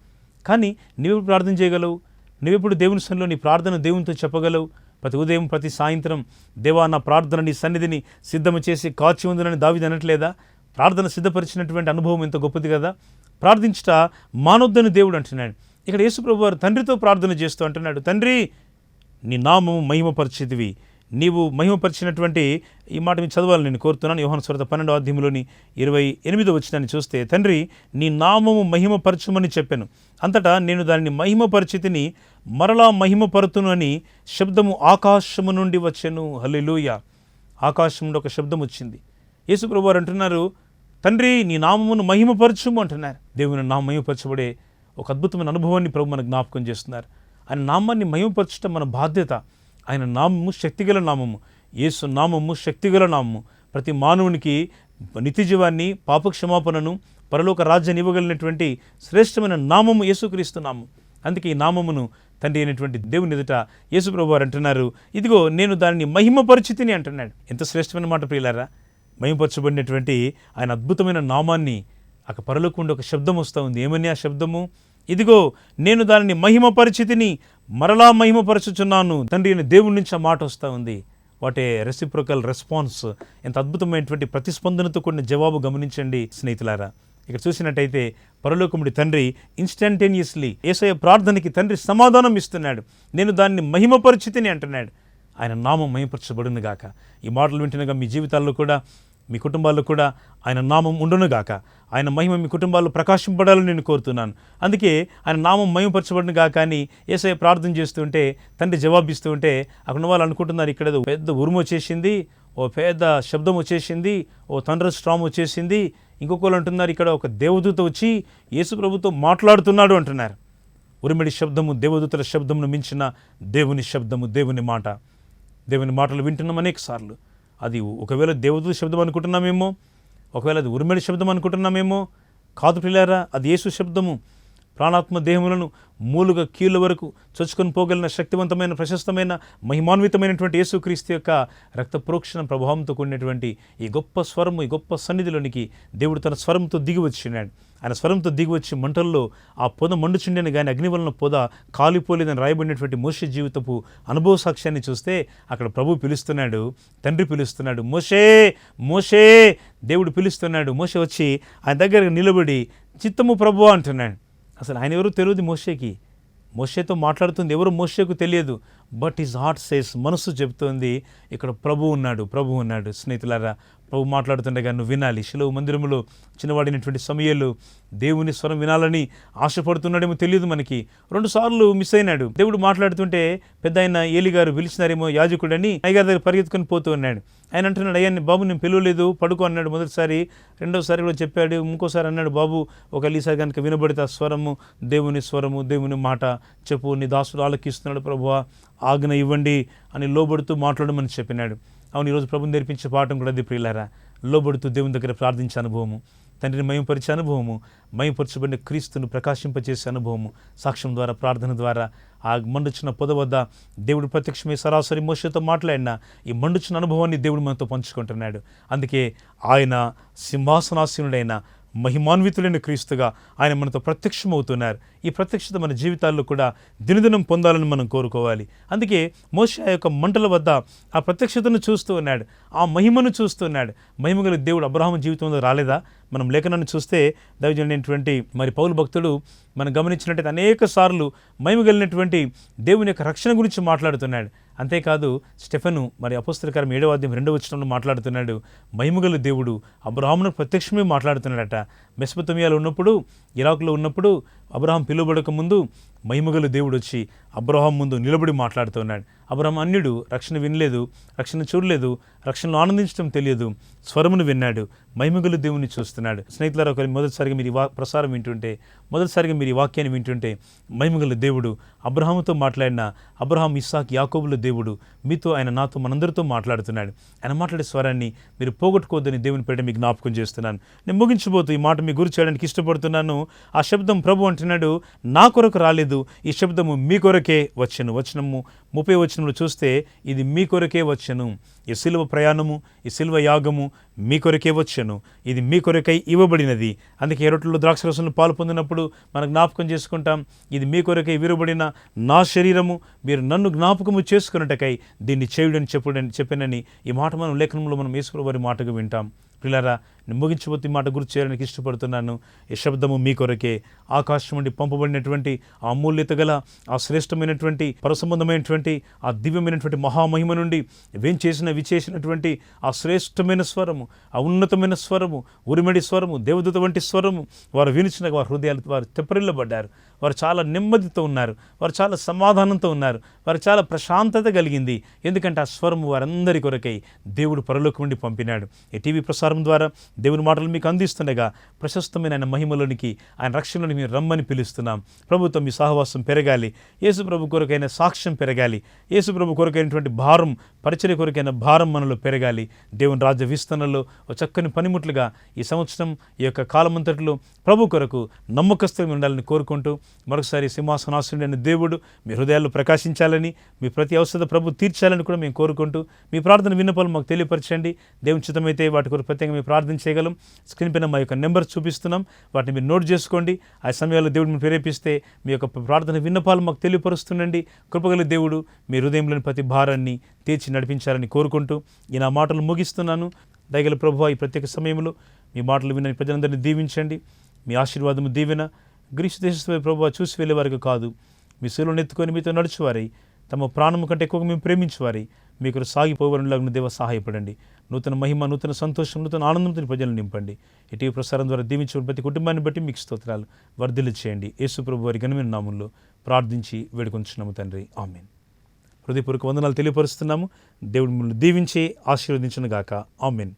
కానీ నువ్వు ప్రార్థన చేయగలవు? నువ్వెప్పుడు దేవుని సన్నిధిలో నీ ప్రార్థన దేవునితో చెప్పగలవు? ప్రతి ఉదయం, ప్రతి సాయంత్రం, దేవా నా ప్రార్థన నీ సన్నిధిని సిద్ధము చేసి కాచి ఉందని దావీదు అనట్లేదా? ప్రార్థన సిద్ధపరిచినటువంటి అనుభవం ఎంత గొప్పది కదా. ప్రార్థించుట మానొద్దని దేవుడు అంటున్నాడు. ఇక్కడ యేసు ప్రభు వారు తండ్రితో ప్రార్థన చేస్తూ అంటున్నాడు, తండ్రి, నీ నామము మహిమపరిచితివి. నీవు మహిమపరిచినటువంటి ఈ మాట మీరు చదవాలని నేను కోరుతున్నాను. యోహాను సువార్త 12వ అధ్యాయంలోని 28వ వచనాన్ని చూస్తే, తండ్రి నీ నామము మహిమపరచుమని చెప్పాను, అంతటా నేను దానిని మహిమపరిచితిని, మరలా మహిమపరుతును అని శబ్దము ఆకాశము నుండి వచ్చెను. హల్లెలూయా. ఆకాశం నుండి ఒక శబ్దం వచ్చింది. యేసు ప్రభువు వారు అంటున్నారు, తండ్రి నీ నామమును మహిమపరచుము అంటున్నారు. దేవుని నామం మహిమపరచబడే ఒక అద్భుతమైన అనుభవాన్ని ప్రభు మనకు జ్ఞాపకం చేస్తున్నారు. ఆయన నామాన్ని మహిమపరచడం మన బాధ్యత. ఆయన నామము శక్తిగల నామము. యేసు నామము శక్తిగల నామము. ప్రతి మానవునికి నిత్యజీవాన్ని, పాపక్షమాపణను, పరలోక రాజ్యాన్ని ఇవ్వగలిగినటువంటి శ్రేష్టమైన నామము యేసుక్రీస్తు నామం. అందుకే ఈ నామమును తండ్రి అయినటువంటి దేవుని ఎదుట యేసు ప్రభువు వారు అంటున్నారు, ఇదిగో నేను దానిని మహిమపరిచితిని అంటున్నాడు. ఎంత శ్రేష్టమైన మాట ప్రియులారా. మహిమపరచబడినటువంటి ఆయన అద్భుతమైన నామాన్ని అక్కడ పరలోకంలో ఒక శబ్దం వస్తూ ఉంది. ఏమని ఆ శబ్దము? ఇదిగో నేను దానిని మహిమపరిచితిని, మరలా మహిమపరచుచున్నాను. తండ్రి అయిన దేవుడి నుంచి ఆ మాట వస్తూ ఉంది. What a reciprocal response. ఎంత అద్భుతమైనటువంటి ప్రతిస్పందనతో కూడిన జవాబు గమనించండి స్నేహితులారా. ఇక్కడ చూసినట్టయితే పరలోకముడి తండ్రి ఇన్స్టంటేనియస్లీ యేసయ్య ప్రార్థనకి తండ్రి సమాధానం ఇస్తున్నాడు. నేను దాన్ని మహిమపరిచితిని అంటున్నాడు. ఆయన నామం మహిమపరచబడును గాక. ఈ మాటలు వింటున్నగా మీ జీవితాల్లో కూడా, మీ కుటుంబాల్లో కూడా ఆయన నామం ఉండునుగాక. ఆయన మహిమ మీ కుటుంబాల్లో ప్రకాశింపడాలని నేను కోరుతున్నాను. అందుకే ఆయన నామం మహిమపరచబడును గాక అని యేసయ్య ప్రార్థన చేస్తూ ఉంటే, తండ్రి జవాబిస్తూ ఉంటే, అక్కడ వాళ్ళు అనుకుంటున్నారు ఇక్కడ ఏదో పెద్ద ఉరుము వచ్చేసింది, ఓ పెద్ద శబ్దం వచ్చేసింది, ఓ థండర్ స్టార్మ్ వచ్చేసింది. ఇంకొకరు అంటున్నారు ఇక్కడ ఒక దేవదూత వచ్చి యేసు ప్రభుతో మాట్లాడుతున్నాడు అంటున్నారు. ఉరిమిడి శబ్దము దేవదూతల శబ్దమును మించిన దేవుని శబ్దము, దేవుని మాట. దేవుని మాటలు వింటున్నాం అనేక సార్లు. అది ఒకవేళ దేవదూత శబ్దం అనుకుంటున్నామేమో, ఒకవేళ అది ఉరిమిడి శబ్దం అనుకుంటున్నామేమో. కాదు ప్రియులారా, అది యేసు శబ్దము. ప్రాణాత్మ దేహములను మూలుగా కీళ్ళ వరకు చొచ్చుకొని పోగలిగిన శక్తివంతమైన ప్రశస్తమైన మహిమాన్వితమైనటువంటి యేసుక్రీస్తు యొక్క రక్త ప్రోక్షణ ప్రభావంతో కూడినటువంటి ఈ గొప్ప స్వరము, ఈ గొప్ప సన్నిధిలోనికి దేవుడు తన స్వరంతో దిగి వచ్చినాడు. ఆయన స్వరంతో దిగివచ్చి మంటల్లో ఆ పొద మండుచుండెను కానీ అగ్ని వలన పొద కాలిపోలేదని రాయబడినటువంటి మోషే జీవితపు అనుభవ సాక్ష్యాన్ని చూస్తే అక్కడ ప్రభు పిలుస్తున్నాడు, తండ్రి పిలుస్తున్నాడు, మోషే మోషే, దేవుడు పిలుస్తున్నాడు. మోషే వచ్చి ఆయన దగ్గర నిలబడి చిత్తము ప్రభు అంటున్నాడు. అసలు ఆయన ఎవరు తెలియదు మోషేకి. మోషేతో మాట్లాడుతుంది ఎవరు మోషేకు తెలియదు. బట్ హిజ్ హార్ట్ సేస్, మనసు చెబుతోంది ఇక్కడ ప్రభు ఉన్నాడు, ప్రభు ఉన్నాడు. స్నేహితులారా, ప్రభు మాట్లాడుతుండగా నువ్వు వినాలి. శిలువ మందిరంలో చిన్నవాడినటువంటి సమయాలు దేవుని స్వరం వినాలని ఆశపడుతున్నాడేమో తెలియదు మనకి. 2 సార్లు మిస్ అయినాడు. దేవుడు మాట్లాడుతుంటే పెద్ద ఆయన ఏలి గారు పిలిచినారేమో యాజకుడని అయ్యగారి దగ్గర పరిగెత్తుకొని పోతూ ఉన్నాడు. ఆయన అంటున్నాడు, అయ్యా బాబు నేను పిలవలేదు, పడుకో అన్నాడు మొదటిసారి. రెండోసారి కూడా చెప్పాడు. ఇంకోసారి అన్నాడు, బాబు ఒకవేళ ఈసారి కనుక వినబడితే ఆ స్వరము దేవుని మాట చెప్పు, నీ దాసుడు ఆలకిస్తున్నాడు ప్రభువా, ఆజ్ఞ ఇవ్వండి అని లోబడుతూ మాట్లాడమని చెప్పినాడు. అవును, ఈరోజు ప్రభుని నేర్పించే పాఠం కూడా అది ప్రియులారా. లోబడుతూ దేవుని దగ్గర ప్రార్థించే అనుభవము, తండ్రిని మయంపరిచే అనుభవము, మయంపరచబడిన క్రీస్తును ప్రకాశింపచేసే అనుభవము, సాక్ష్యం ద్వారా, ప్రార్థన ద్వారా ఆ మండుచున్న పొద వద్ద దేవుడు ప్రత్యక్షమై సరాసరి మోషేతో మాట్లాడిన ఈ మండుచున్న అనుభవాన్ని దేవుడు మనతో పంచుకుంటున్నాడు. అందుకే ఆయన సింహాసనాసీనుడైన మహిమాన్వితులైన క్రీస్తుగా ఆయన మనతో ప్రత్యక్షమవుతున్నారు. ఈ ప్రత్యక్షత మన జీవితాల్లో కూడా దినదినం పొందాలని మనం కోరుకోవాలి. అందుకే మోషే ఆ యొక్క మంటల వద్ద ఆ ప్రత్యక్షతను చూస్తూ ఉన్నాడు, ఆ మహిమను చూస్తూ ఉన్నాడు. మహిమగల దేవుడు అబ్రహాము జీవితంలో రాలేదా? మనం లేఖనాన్ని చూస్తే దైవజనుడైనటువంటి మరి పౌలు భక్తుడు మనం గమనించినట్టయితే అనేక సార్లు మహిమగలిగినటువంటి దేవుని యొక్క రక్షణ గురించి మాట్లాడుతున్నాడు. అంతేకాదు స్టెఫెను మరి అపోస్తల కార్యం 7వ అధ్యాయం 2వ వచనంలో మాట్లాడుతున్నాడు, మహిమగల దేవుడు అబ్రహామును ప్రత్యక్షమే మాట్లాడుతున్నాడట. మెసొపొతామియాలో ఉన్నప్పుడు, ఇరాకులో ఉన్నప్పుడు, అబ్రహాం పిలువబడక ముందు మహిమగల దేవుడు వచ్చి అబ్రహాం ముందు నిలబడి మాట్లాడుతున్నాడు. అబ్రహాం అన్యుడు, రక్షణ వినలేదు, రక్షణ చూడలేదు, రక్షణలో ఆనందించడం తెలియదు, స్వరమును విన్నాడు, మహిమగల దేవుని చూస్తున్నాడు. స్నేహితులారా, ఒకరి మొదటిసారిగా మీరు ప్రసారం వింటుంటే, మొదటిసారిగా మీరు ఈ వాక్యాన్ని వింటుంటే, మహిమగల దేవుడు అబ్రహాముతో మాట్లాడిన అబ్రహాం, ఇస్సాక్, యాకోబుల దేవుడు మీతో, ఆయన నాతో, మనందరితో మాట్లాడుతున్నాడు. ఆయన మాట్లాడే స్వరాన్ని మీరు పోగొట్టుకోవద్దని దేవుని పేట మీకు జ్ఞాపకం చేస్తున్నాను. నేను ముగించబోతూ ఈ మాట మీ గురి చేయడానికి ఇష్టపడుతున్నాను. ఆ శబ్దం ప్రభు అంటున్నాడు, నా కొరకు రాలేదు, ఈ శబ్దము మీ కొరకే వచ్చెను. వచనము 30వ వచనంలో చూస్తే ఇది మీ కొరకే వచ్చెను. ఈ సిలువ ప్రయాణము, ఈ సిలువ యాగము మీ కొరకే వచ్చెను, ఇది మీ కొరకై ఇవ్వబడినది. అందుకే రొట్టెలో ద్రాక్షరసంలో పాలు పొందినప్పుడు మనం జ్ఞాపకం చేసుకుంటాం, ఇది మీ కొరకై విరుబడిన నా శరీరము, మీరు నన్ను జ్ఞాపకము చేసుకున్నటకై దీన్ని చేయుడని చెప్పానని ఈ మాట మనం లేఖనంలో మనం యేసుప్రభువు వారి మాటగా వింటాం. ప్రియులారా, నేను ముగించబోతే ఈ మాట గుర్తు చేయడానికి ఇష్టపడుతున్నాను. ఈ శబ్దము మీ కొరకే, ఆకాశం నుండి పంపబడినటువంటి ఆ అమూల్యత గల, ఆ శ్రేష్టమైనటువంటి, పరసంబంధమైనటువంటి, ఆ దివ్యమైనటువంటి మహామహిమ నుండి విచేసినటువంటి ఆ శ్రేష్టమైన స్వరము, ఆ ఉన్నతమైన స్వరము, ఉరిమడి స్వరము, దేవదూత వంటి స్వరము వారు వినిచిన వారి హృదయాలు వారు తెప్పరిల్లబడ్డారు. వారు చాలా నెమ్మదితో ఉన్నారు, వారు చాలా సమాధానంతో ఉన్నారు, వారు చాలా ప్రశాంతత కలిగింది. ఎందుకంటే ఆ స్వరము వారందరి కొరకై దేవుడు పరలోకం నుండి పంపినాడు. ఈ టీవీ ప్రసారం ద్వారా దేవుని మాటలు మీకు అందిస్తుండగా ప్రశస్తమైన ఆయన మహిమలోనికి, ఆయన రక్షణలోని మీరు రమ్మని పిలుస్తున్నాం. ప్రభుత్వం మీ సహవాసం పెరగాలి, యేసు ప్రభు కొరకైన సాక్ష్యం పెరగాలి, యేసు ప్రభు కొరకైనటువంటి భారం, పరిచర్య కొరకైన భారం మనలో పెరగాలి. దేవుని రాజ్య విస్తరణలో ఒక చక్కని పనిముట్లుగా ఈ సంవత్సరం, ఈ యొక్క కాలమంతటిలో ప్రభు కొరకు నమ్మకస్తులుగా ఉండాలని కోరుకుంటూ, మరొకసారి సింహాసనాసనుడైన దేవుడు మీ హృదయాల్లో ప్రకాశించాలని, మీ ప్రతి అవసరత ప్రభు తీర్చాలని కూడా మేము కోరుకుంటూ, మీ ప్రార్థన విన్నపాలు మాకు తెలియపరచండి. దేవుని చిత్తమైతే వాటి కొరకు ప్రత్యేకంగా మేము ప్రార్థన చేయగలం. స్క్రీన్ పైన మా యొక్క నెంబర్ చూపిస్తున్నాం, వాటిని మీరు నోట్ చేసుకోండి. ఆ సమయాల్లో దేవుడు మీరు ప్రేరేపిస్తే మీ యొక్క ప్రార్థన విన్నపాలు మాకు తెలియపరుస్తుండండి. కృపగల దేవుడు మీ హృదయంలోని ప్రతి భారాన్ని తీర్చి నడిపించాలని కోరుకుంటూ ఈ నా మాటలు ముగిస్తున్నాను. దయగల ప్రభువా, ఈ ప్రత్యేక సమయంలో మీ మాటలు విన్న ప్రజలందరినీ దీవించండి. మీ ఆశీర్వాదము, దీవెన గ్రీసు దేశస్థులైన ప్రభువా చూసి వెళ్ళేవారికి కాదు, మీ శిలువను ఎత్తుకొని మీతో నడుచువారై, తమ ప్రాణము కంటే ఎక్కువగా మేము ప్రేమించేవారి మీకు సాగిపోవడంలాగా దేవ సహాయపడండి. నూతన మహిమ, నూతన సంతోషం, నూతన ఆనందంతో ప్రజలను నింపండి. ఇటీవల ప్రసారం ద్వారా దీవించిన ప్రతి కుటుంబాన్ని బట్టి మీకు స్తోత్రాలు వర్ధిల్లు చేయండి. యేసు ప్రభు వారి ఘనమైన నామములో ప్రార్థించి వేడుకొంచున్నాము తండ్రి, ఆమేన్. హృదయపూర్వక వందనాలు తెలియపరుస్తున్నాము. దేవుడు మిమ్మల్ని దీవించి ఆశీర్వదించును గాక, ఆమేన్.